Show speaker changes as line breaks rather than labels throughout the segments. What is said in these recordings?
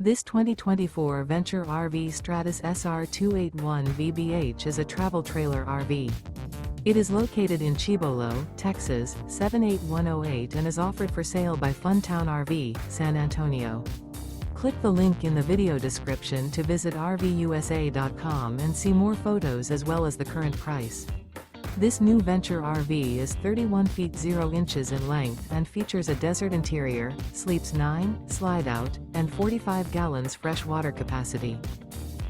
This 2024 Venture RV Stratus SR281VBH is a travel trailer RV. It is located in Cibolo, Texas, 78108 and is offered for sale by Funtown RV, San Antonio. Click the link in the video description to visit RVUSA.com and see more photos as well as the current price. This new Venture RV is 31 feet 0 inches in length and features a desert interior, sleeps 9, slide-out, and 45 gallons fresh water capacity.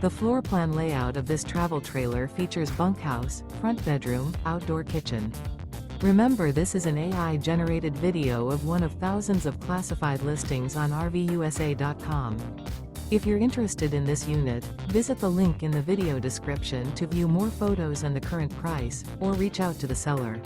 The floor plan layout of this travel trailer features bunkhouse, front bedroom, outdoor kitchen. Remember, this is an AI-generated video of one of thousands of classified listings on RVUSA.com. If you're interested in this unit, visit the link in the video description to view more photos and the current price, or reach out to the seller.